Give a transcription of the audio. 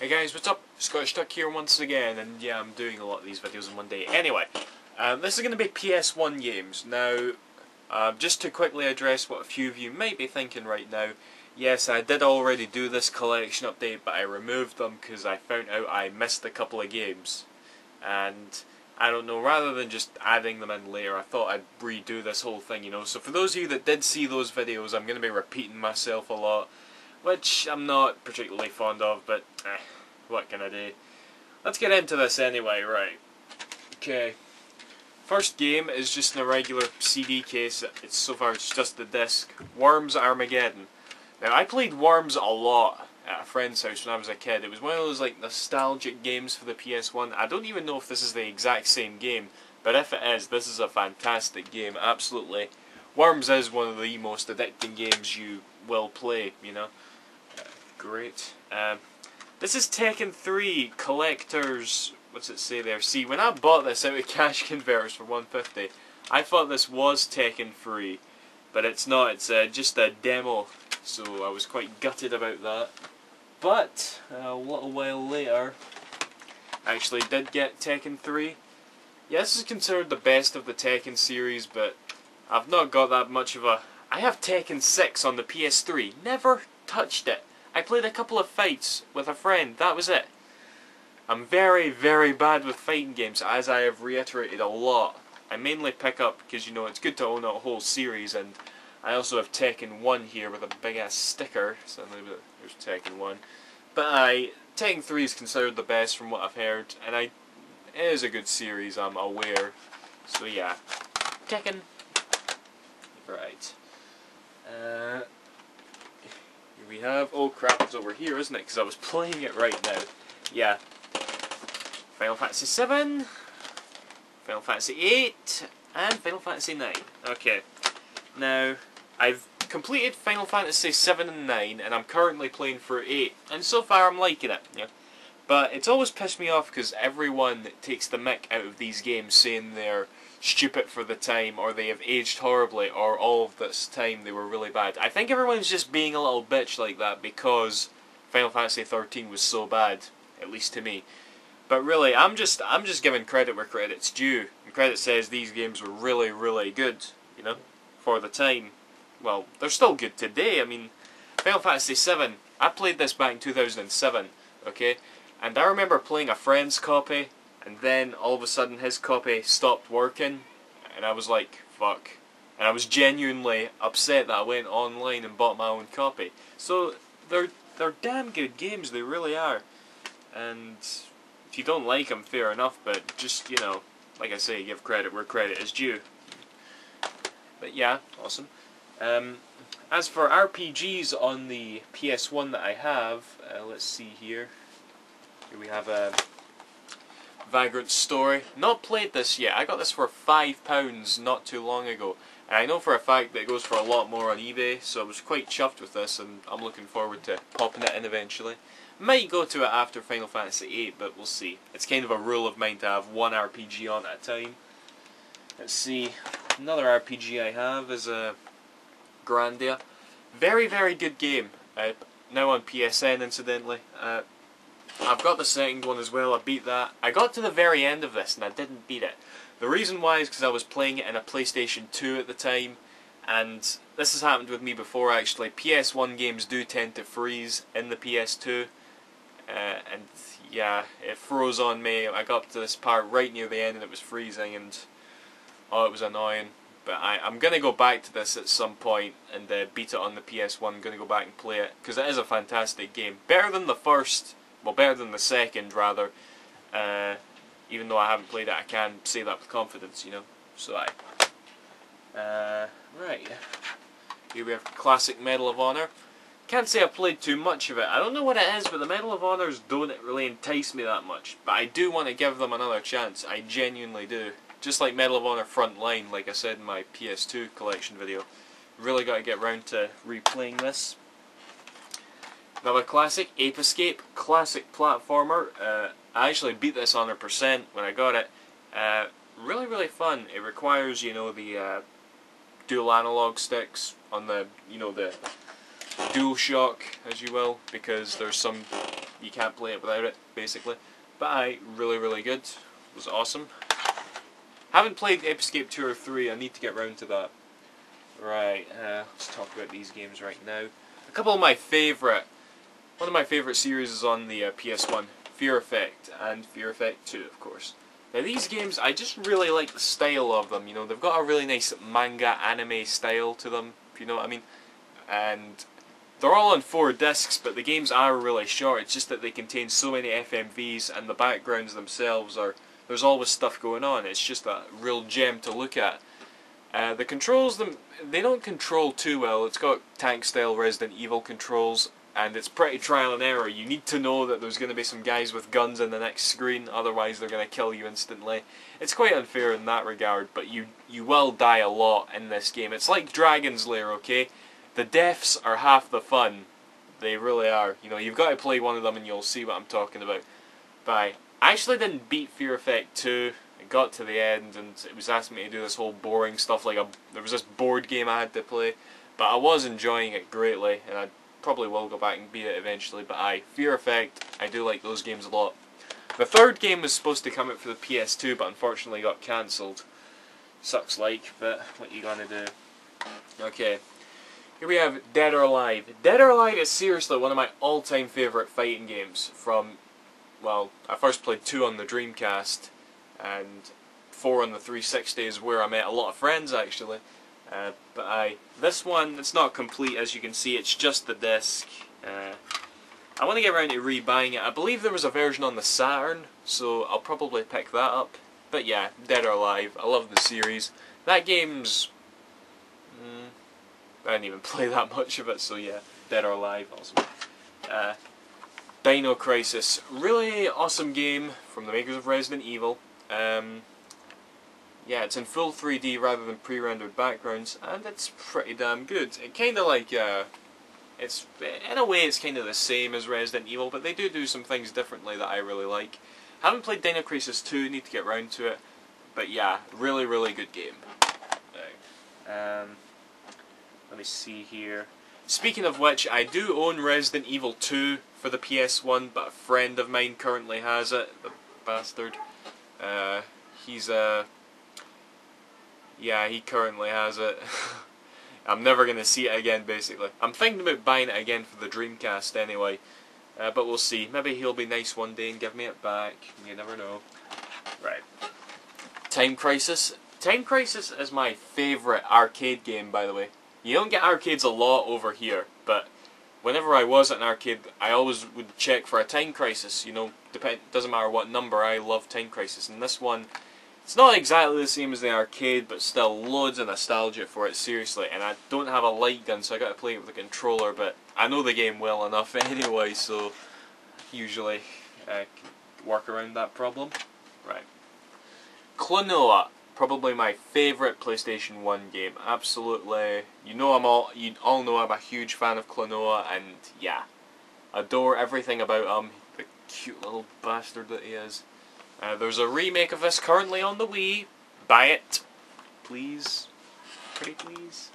Hey guys, what's up? Scottish Duck here once again, and yeah, I'm doing a lot of these videos in one day. Anyway, this is going to be PS1 games. Now, just to quickly address what a few of you might be thinking right now, yes, I did already do this collection update, but I removed them because I found out I missed a couple of games. And, I don't know, rather than just adding them in later, I thought I'd redo this whole thing, you know. So for those of you that did see those videos, I'm going to be repeating myself a lot, which I'm not particularly fond of, but what can I do? Let's get into this anyway, right. Okay. First game is just in a regular CD case. So far it's just the disc. Worms Armageddon. Now I played Worms a lot at a friend's house when I was a kid. It was one of those like nostalgic games for the PS1. I don't even know if this is the exact same game, but if it is, this is a fantastic game, absolutely. Worms is one of the most addicting games you will play, you know. Great. This is Tekken 3 Collector's... What's it say there? See, when I bought this out of cash converters for $150, I thought this was Tekken 3, but it's not. It's just a demo, so I was quite gutted about that. But a little while later, I actually did get Tekken 3. Yeah, this is considered the best of the Tekken series, but I've not got that much of a... I have Tekken 6 on the PS3. Never touched it. I played a couple of fights with a friend, that was it. I'm very, very bad with fighting games, as I have reiterated a lot. I mainly pick up, because you know, it's good to own a whole series, and I also have Tekken 1 here with a big ass sticker, so there's Tekken 1. But Tekken 3 is considered the best from what I've heard, and it is a good series, I'm aware. So yeah, Tekken. Right. Here we have, oh crap, it's over here, isn't it? Because I was playing it right now. Yeah. Final Fantasy 7, Final Fantasy 8, and Final Fantasy 9. Okay. Now, I've completed Final Fantasy 7 and 9, and I'm currently playing for 8, and so far I'm liking it. Yeah. But it's always pissed me off because everyone takes the mick out of these games saying they're stupid for the time, or they have aged horribly, or all of this time they were really bad. I think everyone's just being a little bitch like that because Final Fantasy 13 was so bad, at least to me. But really, I'm just giving credit where credit's due. And credit says these games were really, really good, you know, for the time. Well, they're still good today. I mean, Final Fantasy 7, I played this back in 2007, okay? And I remember playing a friend's copy, and then all of a sudden his copy stopped working, and I was like, fuck. And I was genuinely upset that I went online and bought my own copy. So, they're damn good games, they really are. And if you don't like them, fair enough, but just, you know, like I say, give credit where credit is due. But yeah, awesome. As for RPGs on the PS1 that I have, let's see here. Here we have a Vagrant Story. Not played this yet. I got this for £5 not too long ago. And I know for a fact that it goes for a lot more on eBay, so I was quite chuffed with this, and I'm looking forward to popping it in eventually. Might go to it after Final Fantasy 8, but we'll see. It's kind of a rule of mine to have one RPG on at a time. Let's see. Another RPG I have is a Grandia. Very, very good game. Now on PSN, incidentally. I've got the second one as well. I beat that. I got to the very end of this and I didn't beat it. The reason why is because I was playing it in a PlayStation 2 at the time, and this has happened with me before actually. PS1 games do tend to freeze in the PS2, and yeah, it froze on me. I got to this part right near the end and it was freezing, and oh, it was annoying. But I'm going to go back to this at some point and beat it on the PS1. I'm going to go back and play it, because it is a fantastic game. Better than the first, well, better than the second, rather. Even though I haven't played it, I can say that with confidence, you know. So right. Here we have Classic Medal of Honor. Can't say I've played too much of it. I don't know what it is, but the Medal of Honors don't really entice me that much. But I do want to give them another chance. I genuinely do. Just like Medal of Honor Frontline, like I said in my PS2 collection video. Really got to get round to replaying this. Another classic, Ape Escape, classic platformer. I actually beat this 100% when I got it. Really, really fun. It requires, you know, the dual analog sticks on the, you know, the DualShock, as you will, because there's some You can't play it without it, basically. But really good. It was awesome. Haven't played Escape 2 or 3, I need to get round to that. Right, let's talk about these games right now. A couple of my favourite, one of my favourite series is on the PS1, Fear Effect, and Fear Effect 2, of course. Now these games, I just really like the style of them, you know, they've got a really nice manga anime style to them, if you know what I mean. And they're all on 4 discs, but the games are really short, it's just that they contain so many FMVs, and the backgrounds themselves are, there's always stuff going on, it's just a real gem to look at. The controls, they don't control too well. It's got tank-style Resident Evil controls, and it's pretty trial and error. You need to know that there's going to be some guys with guns in the next screen, otherwise they're going to kill you instantly. It's quite unfair in that regard, but you will die a lot in this game. It's like Dragon's Lair, okay? The deaths are half the fun. They really are. You know, you've got to play one of them and you'll see what I'm talking about. But I actually didn't beat Fear Effect 2. I got to the end and it was asking me to do this whole boring stuff, like there was this board game I had to play, but I was enjoying it greatly and I probably will go back and beat it eventually. But Fear Effect, I do like those games a lot. The third game was supposed to come out for the PS2 but unfortunately got cancelled. Sucks like, but what you gonna do? Okay, here we have Dead or Alive. Dead or Alive is seriously one of my all-time favourite fighting games from, well, I first played 2 on the Dreamcast and 4 on the 360 is where I met a lot of friends actually. But this one, it's not complete as you can see, it's just the disc. I want to get around to rebuying it. I believe there was a version on the Saturn, so I'll probably pick that up. But yeah, Dead or Alive, I love the series. That game's... I didn't even play that much of it, so yeah, Dead or Alive, awesome. Dino Crisis, really awesome game from the makers of Resident Evil. Yeah, it's in full 3D rather than pre-rendered backgrounds, and it's pretty damn good. It kind of like, it's in a way it's kind of the same as Resident Evil, but they do some things differently that I really like. Haven't played Dino Crisis 2, need to get round to it, but yeah, really good game. Let me see here. Speaking of which, I do own Resident Evil 2 for the PS1, but a friend of mine currently has it, the bastard. Yeah, he currently has it. I'm never going to see it again, basically. I'm thinking about buying it again for the Dreamcast anyway. But we'll see. Maybe he'll be nice one day and give me it back. You never know. Right. Time Crisis. Time Crisis is my favourite arcade game, by the way. You don't get arcades a lot over here, but whenever I was at an arcade, I always would check for a Time Crisis. You know, doesn't matter what number, I love Time Crisis. And this one, it's not exactly the same as the arcade, but still loads of nostalgia for it, seriously. And I don't have a light gun, so I got to play it with a controller, but I know the game well enough anyway, so usually I can work around that problem. Right. Klonoa, probably my favourite PlayStation 1 game. Absolutely, you all know I'm a huge fan of Klonoa, and yeah, adore everything about him. The cute little bastard that he is. There's a remake of this currently on the Wii. Buy it, please. Pretty please.